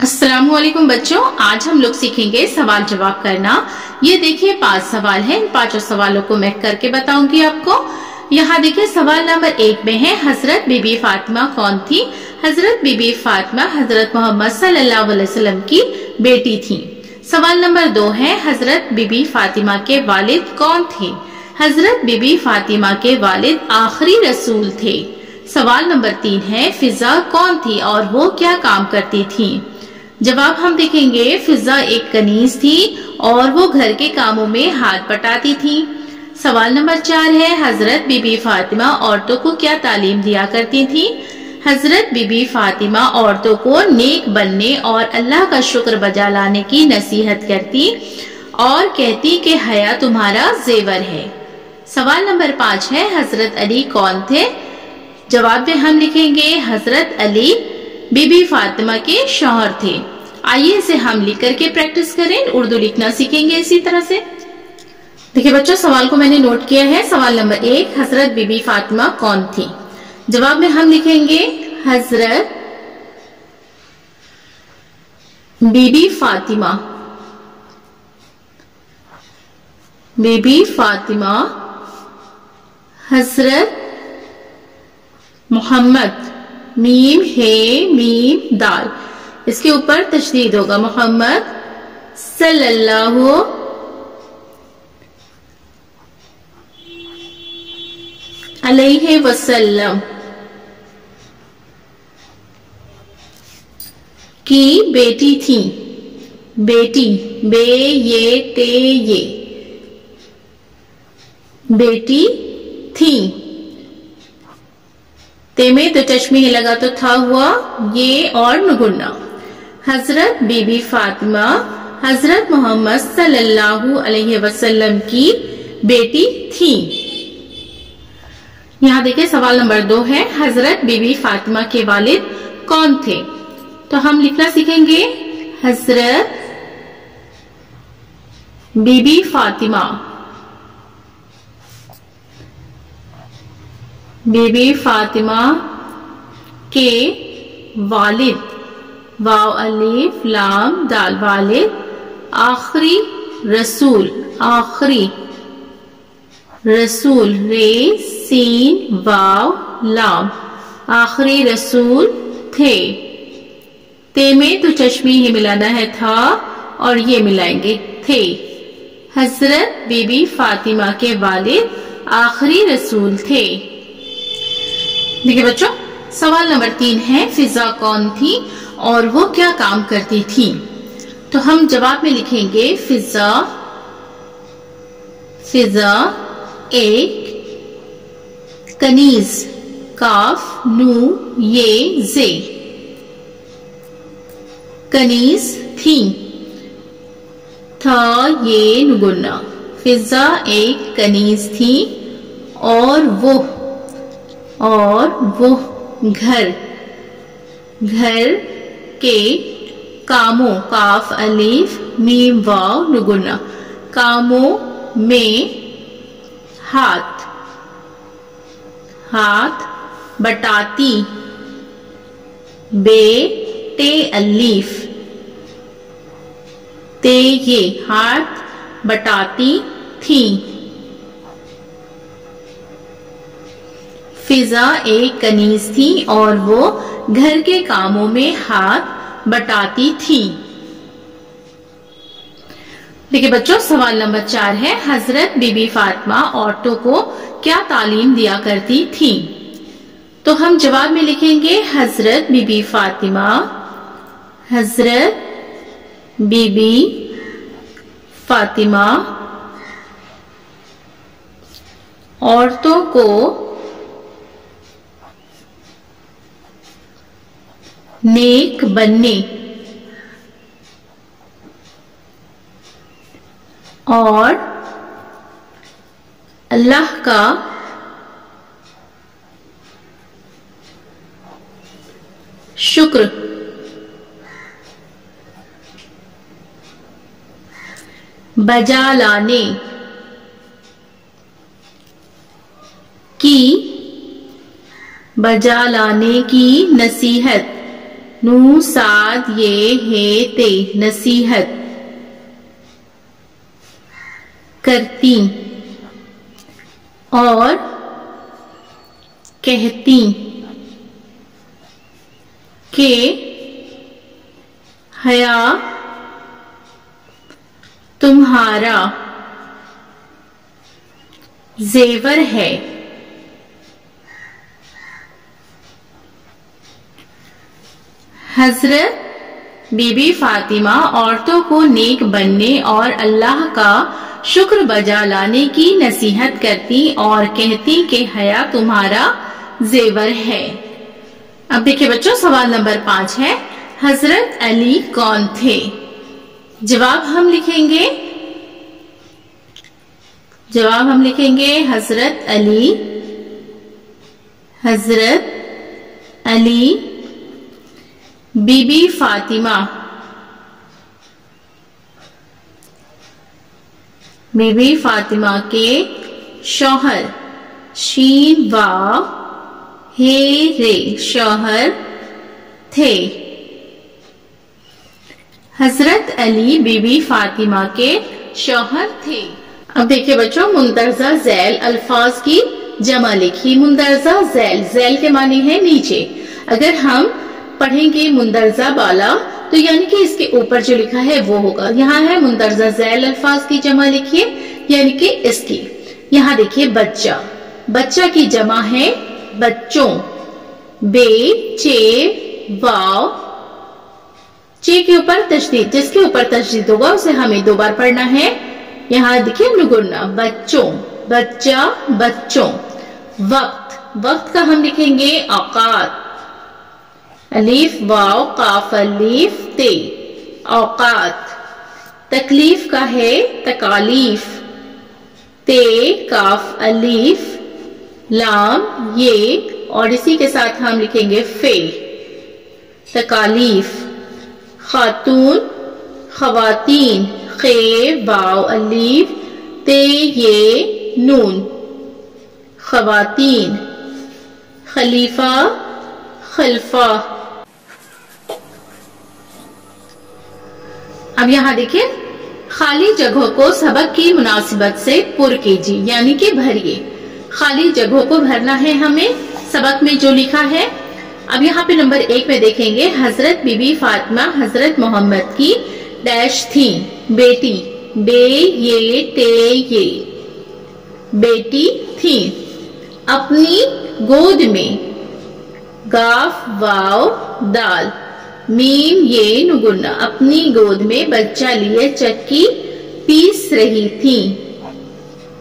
अस्सलाम वालेकुम बच्चों, आज हम लोग सीखेंगे सवाल जवाब करना। ये देखिए 5 सवाल हैं। इन 5 सवालों को मैं करके बताऊंगी आपको। यहाँ देखिए सवाल नंबर 1 में है, हजरत बीबी फातिमा कौन थी? हजरत बीबी फातिमा हजरत मोहम्मद सल्लल्लाहु अलैहि वसल्लम की बेटी थी। सवाल नंबर 2 है, हजरत बीबी फातिमा के वालिद कौन थे? हजरत बीबी फातिमा के वालिद आखिरी रसूल थे। सवाल नंबर 3 है, फिजा कौन थी और वो क्या काम करती थी? जवाब हम देखेंगे, फिजा एक कनीज थी और वो घर के कामों में हाथ बटाती थी। सवाल नंबर 4 है, हजरत बीबी फातिमा औरतों को क्या तालीम दिया करती थी? हजरत बीबी फातिमा औरतों को नेक बनने और अल्लाह का शुक्र बजा लाने की नसीहत करती और कहती कि हया तुम्हारा जेवर है। सवाल नंबर 5 है, हजरत अली कौन थे? जवाब में हम लिखेंगे, हजरत अली बीबी फातिमा के शौहर थे। आइए इसे हम लिख करके प्रैक्टिस करें, उर्दू लिखना सीखेंगे इसी तरह से। देखिए बच्चों, सवाल को मैंने नोट किया है। सवाल नंबर 1, हजरत बीबी फातिमा कौन थी? जवाब में हम लिखेंगे, हजरत बीबी फातिमा हजरत मोहम्मद, मीम है मीम दाल, इसके ऊपर तशदीद होगा, मोहम्मद सल्लल्लाहु अलैहि वसल्लम की बेटी थी। बेटी, बे ये ते ये, बेटी थी। ते में तो चश्मे ही लगा तो था हुआ ये और नुगुन्ना। हजरत बीबी फातिमा हजरत मोहम्मद सल्लल्लाहु अलैहि वसल्लम की बेटी थी। यहाँ देखिए सवाल नंबर 2 है, हजरत बीबी फातिमा के वालिद कौन थे? तो हम लिखना सीखेंगे, हजरत बीबी फातिमा के वालिद, वाव अलिफ लाम दाल, वालिद आखिरी रसूल रे सीन वाव लाम, आखिरी रसूल थे। ते में तो चश्मी ही मिलाना है, था और ये मिलाएंगे थे। हजरत बीबी फातिमा के वालिद आखिरी रसूल थे। देखिए बच्चों, सवाल नंबर 3 है, फिजा कौन थी और वो क्या काम करती थी? तो हम जवाब में लिखेंगे, फिजा एक कनीज, काफ नू ये जे, कनीज थी, था ये नुगुन्ना। फिजा एक कनीज थी और वो घर के कामों, काफ अलीफ मीम वाव नुगुन्ना, कामों में हाथ बटाती, बे ते अलीफ ते ये, हाथ बटाती थी। फिजा एक कनीज थी और वो घर के कामों में हाथ बटाती थी। देखिए बच्चों, सवाल नंबर 4 है, हजरत बीबी फातिमा औरतों को क्या तालीम दिया करती थी? तो हम जवाब में लिखेंगे, हजरत बीबी फातिमा औरतों को नेक बनने और अल्लाह का शुक्र बजा लाने की नसीहत नू साद ये है ते, नसीहत करती और कहती कि हया तुम्हारा जेवर है। हजरत बीबी फातिमा औरतों को नेक बनने और अल्लाह का शुक्र बजा लाने की नसीहत करती और कहती कि हया तुम्हारा जेवर है। अब देखिए बच्चों, सवाल नंबर 5 है, हजरत अली कौन थे? जवाब हम लिखेंगे हजरत अली बीबी फातिमा के शौहर, शीन वाव हे रे, शौहर थे। हजरत अली बीबी फातिमा के शौहर थे। अब देखिए बच्चों, मुंदरजा झैल अल्फाज की जमा लिखी। मुंदरजा झैल, झैल के माने हैं नीचे। अगर हम पढ़ेंगे मुंदरजा बाला तो यानी कि इसके ऊपर जो लिखा है वो होगा। यहाँ है मुंदरजा झैल अल्फाज की जमा लिखिए, यानी कि इसकी। यहाँ देखिए बच्चा, बच्चा की जमा है बच्चों, बे चे वाव, चे के ऊपर तशदीद, जिसके ऊपर तशदीद होगा उसे हमें 2 बार पढ़ना है। यहाँ देखिए नुगुन्ना, बच्चों, बच्चा, बच्चों। वक्त, वक्त का हम लिखेंगे औकात, अलीफ वाव काफ अलीफ ते, औकात। तकलीफ का है तकालीफ, ते काफ अलीफ लाम ये, और इसी के साथ हम लिखेंगे फे, तकालीफ। खातून, खवातीन, खे वाव अलीफ ते ये नून, खवातीन। खलीफा, खलफा। अब यहाँ देखिए, खाली जगहों को सबक की मुनासिबत से पुर कीजिए, यानी कि भरिए। खाली जगहों को भरना है हमें सबक में जो लिखा है। अब यहाँ पे नंबर 1 में देखेंगे, हजरत बीबी फातिमा हजरत मोहम्मद की डैश थी, बेटी, बे ये ते ये, बेटी थी। अपनी गोद में, गाफ वाव दाल, मीम ये नुगुन्ना, अपनी गोद में बच्चा लिए चक्की पीस रही थी,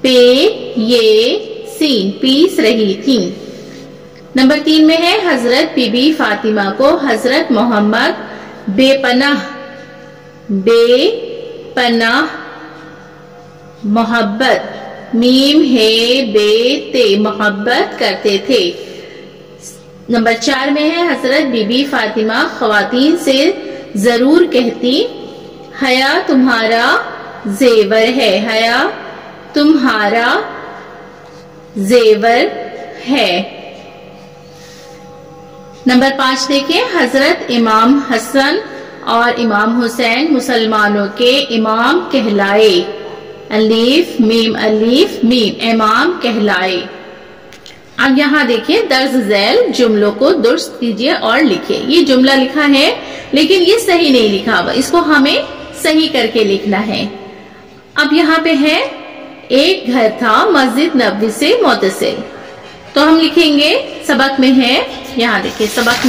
पे ये सीन, पीस रही थी। नंबर 3 में है, हजरत बीबी फातिमा को हजरत मोहम्मद बेपनाह मोहब्बत, मीम है बे ते, मोहब्बत करते थे। नंबर 4 में है, हजरत बीबी फातिमा खवातीन से जरूर कहती, हया तुम्हारा जेवर है, हया तुम्हारा जेवर है। नंबर 5 देखिए, हजरत इमाम हसन और इमाम हुसैन मुसलमानों के इमाम कहलाए, अलीफ मीम इमाम कहलाए। अब यहाँ देखिए, दर्ज झैल जुमलों को दुरुस्त कीजिए और लिखिए। ये जुमला लिखा है लेकिन ये सही नहीं लिखा हुआ, इसको हमें सही करके लिखना है। अब यहाँ पे है, एक घर था मस्जिद नबवी से मुत्तसिल, तो हम लिखेंगे सबक में है, यहाँ देखिए सबक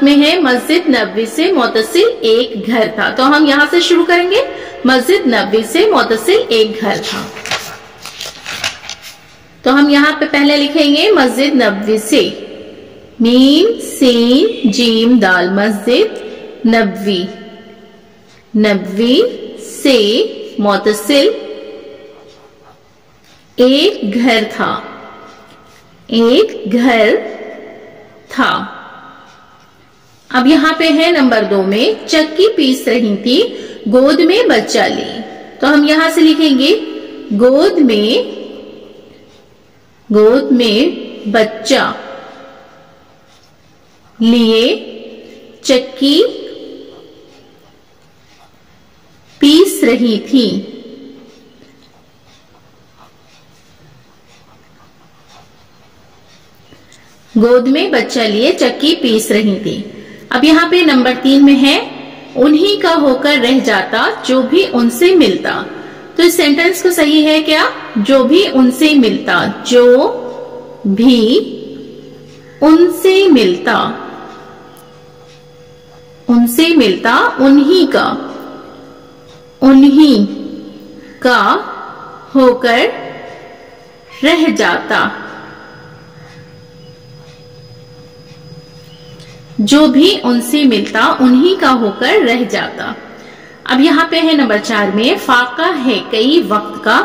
में है मस्जिद नबवी से मुत्तसिल एक घर था, तो हम यहाँ से शुरू करेंगे, मस्जिद नबवी से मुत्तसिल एक घर था। तो हम यहाँ पे पहले लिखेंगे मस्जिद नबवी से, मीम सीन जीम दाल, मस्जिद नबवी से मुत्तसिल एक घर था। अब यहाँ पे है नंबर 2 में, चक्की पीस रही थी, गोद में बच्चा ली, तो हम यहाँ से लिखेंगे गोद में बच्चा, लिए चक्की पीस रही थी। गोद में बच्चा लिए चक्की पीस रही थी। अब यहाँ पे नंबर 3 में है उन्हीं का होकर रह जाता जो भी उनसे मिलता। तो इस सेंटेंस को सही है क्या? जो भी उनसे मिलता, जो भी उनसे मिलता, उनसे मिलता, उन्हीं का होकर रह जाता। जो भी उनसे मिलता उन्हीं का होकर रह जाता। अब यहाँ पे है नंबर 4 में फाका है कई वक्त का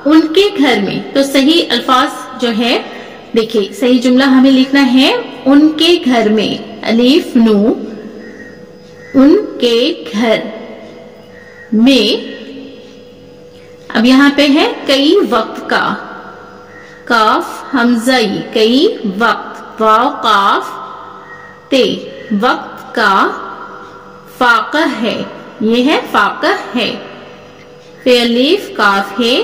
उनके घर में। तो सही अल्फाज जो है देखिए, सही जुमला हमें लिखना है उनके घर में, अलीफ नू, उनके घर में। अब यहाँ पे है कई वक्त का, काफ हमज़ई, कई वक्त, वाव काफ ते, वक्त का फाका है, ये है फाका है, फेलिफ काफ है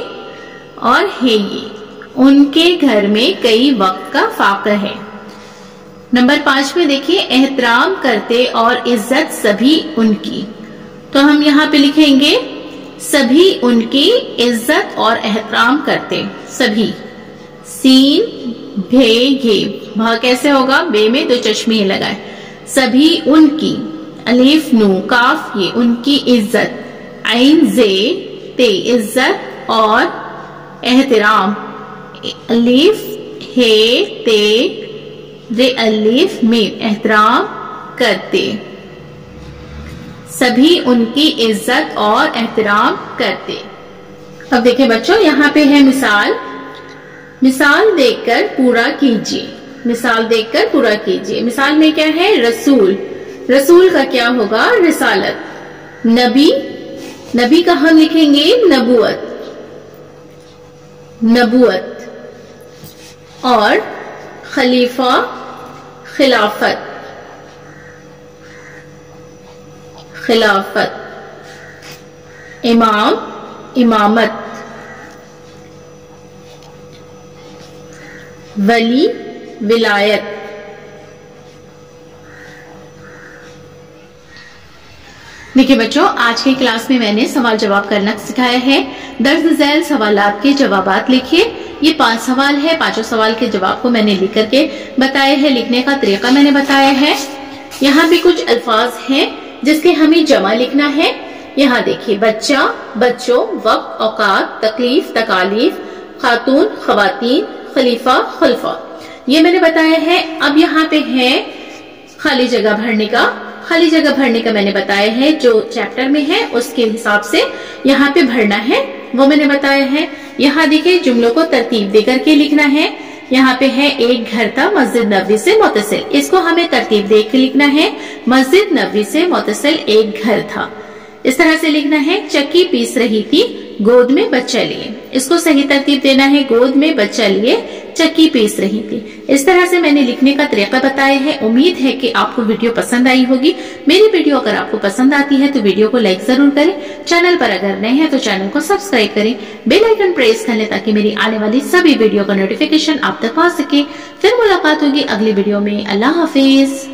और है ये, उनके घर में कई वक्त का फाका है। नंबर 5 में देखिए एहतराम करते और इज्जत सभी उनकी। तो हम यहाँ पे लिखेंगे सभी उनकी इज्जत और एहतराम करते, सभी, सीन भे घे, भा कैसे होगा? बे में 2 चश्मे लगाए, सभी उनकी, अलीफ नू काफ ये, उनकी इज्जत, आइन जे ते इज्जत और एहतराम, अलीफ हे ते रे अलीफ में एहतराम करते, सभी उनकी इज्जत और एहतराम करते। अब देखिए बच्चों यहाँ पे है मिसाल, मिसाल देखकर पूरा कीजिए, मिसाल देखकर पूरा कीजिए। मिसाल में क्या है? रसूल, रसूल का क्या होगा? रिसालत। नबी, नबी का हम लिखेंगे नबुवत, नबुवत। और खलीफा खिलाफत, खिलाफत। इमाम इमामत, वली विलायत। देखिए बच्चों आज की क्लास में मैंने सवाल जवाब करना सिखाया है। दर्ज झैल सवालात के जवाबात लिखिए। ये 5 सवाल है, 5 सवाल के जवाब को मैंने लिख करके बताया है, लिखने का तरीका मैंने बताया है। यहाँ भी कुछ अल्फाज हैं जिसके हमें जमा लिखना है। यहाँ देखिए बच्चा, बच्चों, वक्त, औकात, तकलीफ, तकालीफ, खातून, खवातीन, खलीफा, खलफा, ये मैंने बताया है। अब यहाँ पे है खाली जगह भरने का, खाली जगह भरने का मैंने बताया है, जो चैप्टर में है उसके हिसाब से यहाँ पे भरना है वो मैंने बताया है। यहाँ देखिए जुमलों को तरतीब देकर के लिखना है। यहाँ पे है एक घर था मस्जिद नबवी से मुत्तसिल, इसको हमें तरतीब देख के लिखना है। मस्जिद नबवी से मुत्तसिल एक घर था, इस तरह से लिखना है। चक्की पीस रही थी, गोद में बच्चा लिए, इसको सही तरतीब देना है। गोद में बच्चा लिए चक्की पीस रही थी। इस तरह से मैंने लिखने का तरीका बताया है। उम्मीद है कि आपको वीडियो पसंद आई होगी। मेरी वीडियो अगर आपको पसंद आती है तो वीडियो को लाइक जरूर करें। चैनल पर अगर नए हैं तो चैनल को सब्सक्राइब करें, बेल आइकन प्रेस कर लें ताकि मेरी आने वाली सभी वीडियो का नोटिफिकेशन आप तक पहुंच सके। फिर मुलाकात होगी अगली वीडियो में। अल्लाह हाफिज।